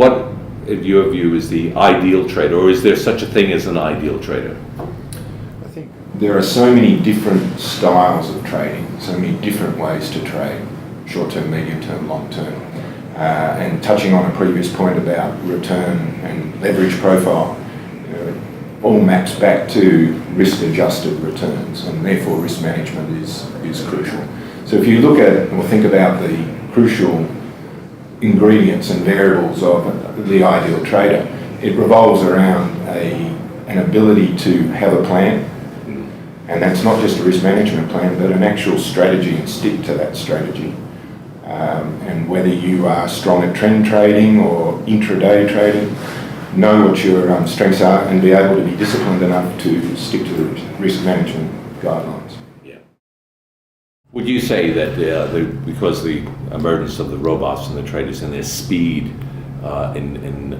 what, in your view, is the ideal trader, or is there such a thing as an ideal trader? I think there are so many different styles of trading, so many different ways to trade, short-term, medium-term, long-term. And touching on a previous point about return and leverage profile, all maps back to risk-adjusted returns, and therefore risk management is crucial. So if you look at or think about the crucial ingredients and variables of the ideal trader, it revolves around an ability to have a plan, and that's not just a risk management plan, but an actual strategy and stick to that strategy. And whether you are strong at trend trading or intraday trading, know what your strengths are and be able to be disciplined enough to stick to the risk management guidelines. Yeah. Would you say that because the emergence of the robots and the traders and their speed in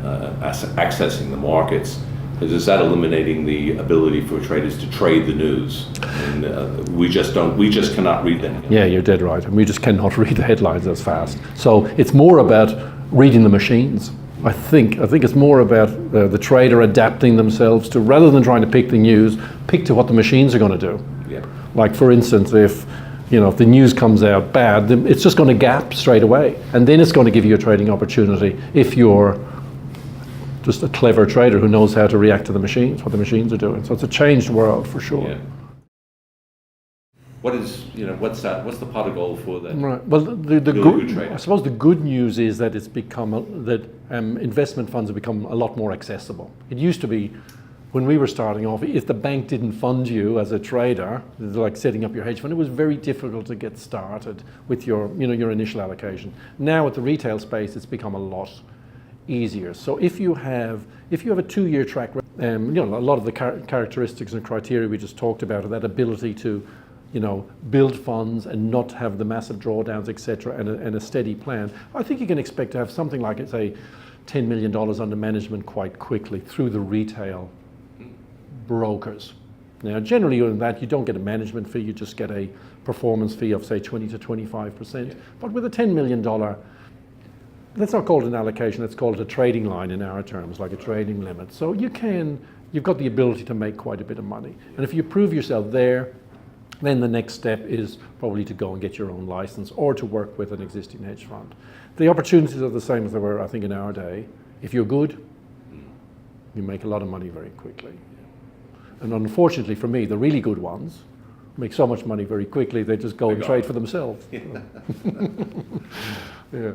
accessing the markets, is that eliminating the ability for traders to trade the news? And we just cannot read them. Yeah, you're dead right. And we just cannot read the headlines as fast. So it's more about reading the machines. I think it's more about the trader adapting themselves to, rather than trying to pick the news, pick to what the machines are going to do. Yeah. Like for instance, if the news comes out bad, then it's just going to gap straight away, and then it's going to give you a trading opportunity if you're just a clever trader who knows how to react to the machines, what the machines are doing. So it's a changed world for sure. Yeah. What's the pot of gold for that? Right. Well, I suppose the good news is that it's become investment funds have become a lot more accessible. It used to be, when we were starting off, if the bank didn't fund you as a trader, like setting up your hedge fund, it was very difficult to get started with your initial allocation. Now with the retail space, it's become a lot easier. So if you have a 2-year track record, a lot of the characteristics and criteria we just talked about, that ability to build funds and not have the massive drawdowns, etc., and a steady plan, I think you can expect to have something like, say, $10 million under management quite quickly through the retail brokers. Now, generally in that, you don't get a management fee, you just get a performance fee of, say, 20 to 25%. Yeah. But with a $10 million, let's not call it an allocation, let's call it a trading line in our terms, like a trading limit. So you've got the ability to make quite a bit of money. And if you prove yourself there, then the next step is probably to go and get your own license or to work with an existing hedge fund. The opportunities are the same as they were, I think, in our day. If you're good, you make a lot of money very quickly. And unfortunately for me, the really good ones make so much money very quickly, they just go and trade for themselves. Yeah. Yeah.